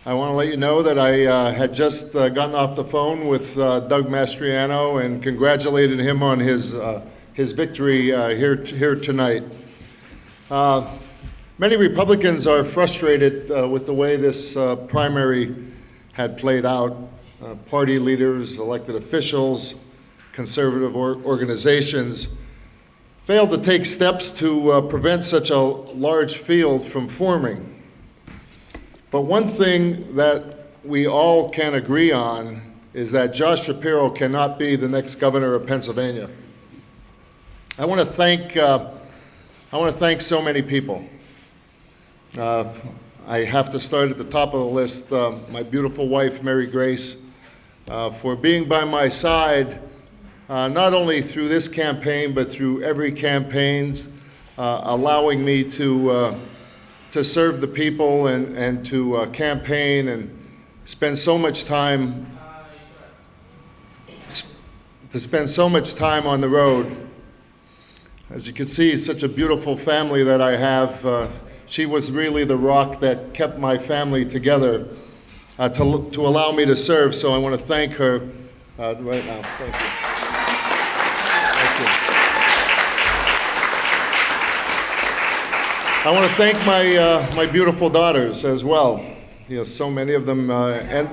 I want to let you know that I had just gotten off the phone with Doug Mastriano and congratulated him on his victory here tonight. Many Republicans are frustrated with the way this primary had played out. Party leaders, elected officials, conservative organizations failed to take steps to prevent such a large field from forming. But one thing that we all can agree on is that Josh Shapiro cannot be the next governor of Pennsylvania. I want to thank so many people. I have to start at the top of the list, my beautiful wife, Mary Grace, for being by my side, not only through this campaign, but through every campaign, allowing me to serve the people and to campaign and spend so much time on the road. As you can see, it's such a beautiful family that I have. She was really the rock that kept my family together to allow me to serve. So I want to thank her right now. Thank you. Thank you. I want to thank my beautiful daughters as well. You know, so many of them ended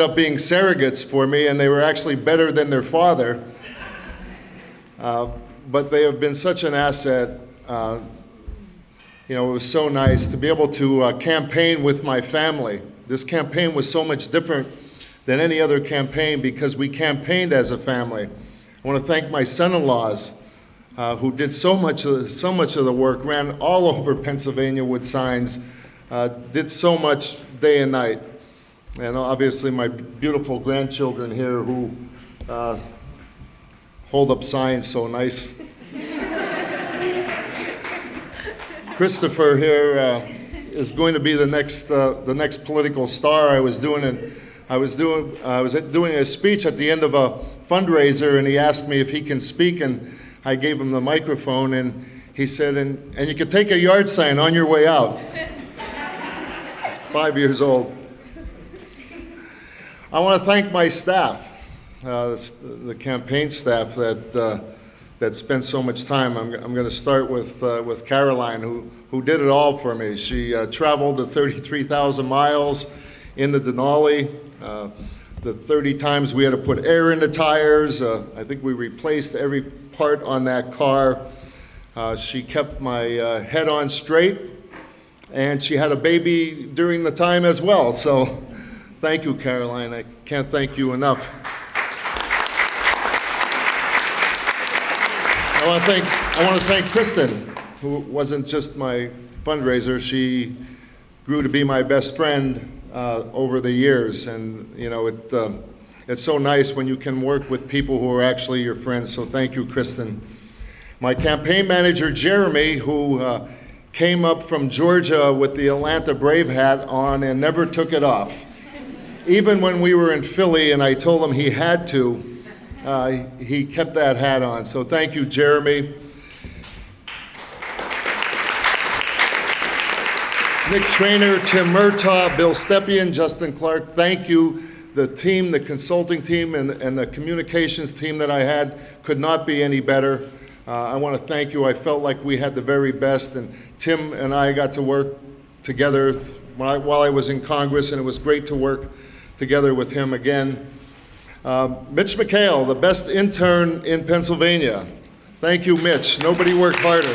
up being surrogates for me, and they were actually better than their father. But they have been such an asset. It was so nice to be able to campaign with my family. This campaign was so much different than any other campaign because we campaigned as a family. I want to thank my son-in-laws who did so much of the work, ran all over Pennsylvania with signs, did so much day and night. And obviously my beautiful grandchildren here who hold up signs so nice. Christopher here is going to be the next political star. I was doing a speech at the end of a fundraiser, and he asked me if he can speak, and I gave him the microphone, and he said, and you can take a yard sign on your way out. 5 years old. I want to thank my staff, the campaign staff that spent so much time. I'm going to start with Caroline, who did it all for me. She traveled the 33,000 miles in the Denali, the 30 times we had to put air in the tires. I think we replaced every part on that car. She kept my head on straight, and she had a baby during the time as well. So thank you, Caroline. I can't thank you enough. I want to thank Kristen, who wasn't just my fundraiser. She grew to be my best friend over the years, and it's so nice when you can work with people who are actually your friends. So thank you, Kristen. My campaign manager, Jeremy, who came up from Georgia with the Atlanta Brave hat on and never took it off. Even when we were in Philly and I told him he had to, he kept that hat on. So thank you, Jeremy. Nick Trainer, Tim Murtaugh, Bill Stepien, Justin Clark, thank you. The team, the consulting team, and the communications team that I had could not be any better. I want to thank you. I felt like we had the very best, and Tim and I got to work together while I was in Congress, and it was great to work together with him again. Mitch McHale, the best intern in Pennsylvania. Thank you, Mitch. Nobody worked harder.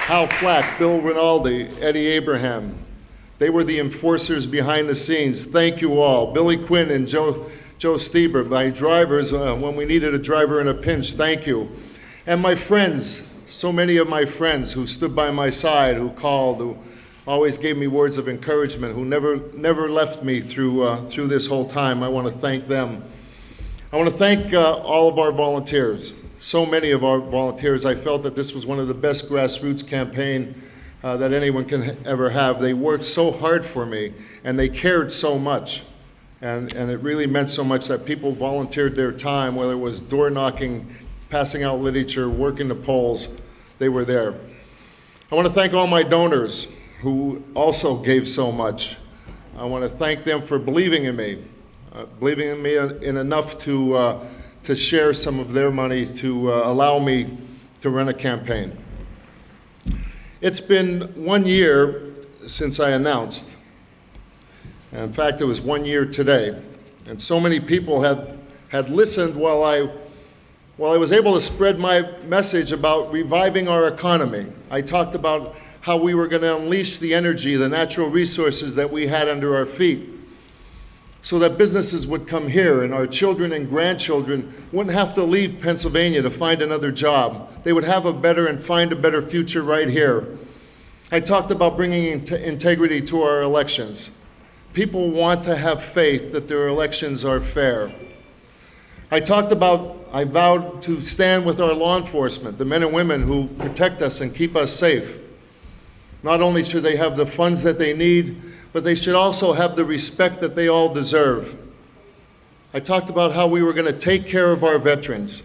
Hal Flack, Bill Rinaldi, Eddie Abraham. They were the enforcers behind the scenes. Thank you all. Billy Quinn and Joe Stieber, my drivers, when we needed a driver in a pinch. Thank you. And my friends, so many of my friends who stood by my side, who called, who always gave me words of encouragement, who never left me through this whole time. I want to thank them. I want to thank all of our volunteers. So many of our volunteers. I felt that this was one of the best grassroots campaign that anyone can ever have. They worked so hard for me, and they cared so much. And it really meant so much that people volunteered their time, whether it was door knocking, passing out literature, working the polls, they were there. I want to thank all my donors who also gave so much. I want to thank them for believing in me in enough to share some of their money to allow me to run a campaign. It's been 1 year since I announced. And in fact, it was 1 year today. And so many people had listened while I was able to spread my message about reviving our economy. I talked about how we were going to unleash the energy, the natural resources that we had under our feet, so that businesses would come here and our children and grandchildren wouldn't have to leave Pennsylvania to find another job. They would have a better and find a better future right here. I talked about bringing integrity to our elections. People want to have faith that their elections are fair. I vowed to stand with our law enforcement, the men and women who protect us and keep us safe. Not only should they have the funds that they need, but they should also have the respect that they all deserve. I talked about how we were going to take care of our veterans.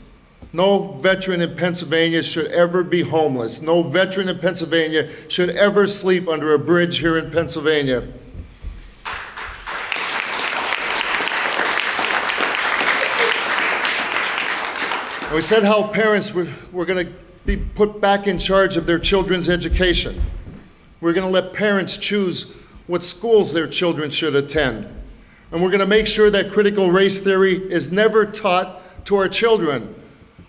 No veteran in Pennsylvania should ever be homeless. No veteran in Pennsylvania should ever sleep under a bridge here in Pennsylvania. And we said how parents were going to be put back in charge of their children's education. We're going to let parents choose what schools their children should attend. And we're going to make sure that critical race theory is never taught to our children.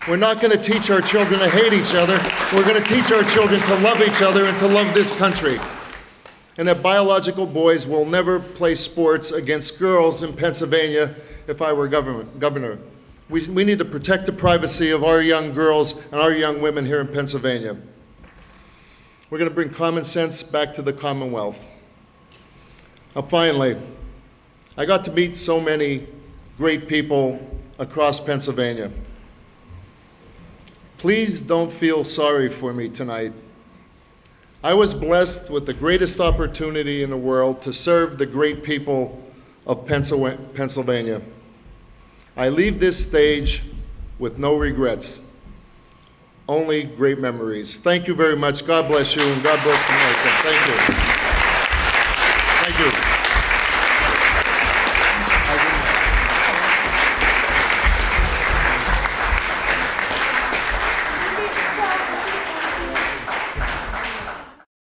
We're not going to teach our children to hate each other. We're going to teach our children to love each other and to love this country. And that biological boys will never play sports against girls in Pennsylvania if I were governor. We need to protect the privacy of our young girls and our young women here in Pennsylvania. We're going to bring common sense back to the Commonwealth. Now, finally, I got to meet so many great people across Pennsylvania. Please don't feel sorry for me tonight. I was blessed with the greatest opportunity in the world to serve the great people of Pennsylvania. I leave this stage with no regrets, only great memories. Thank you very much. God bless you, and God bless America. Thank you.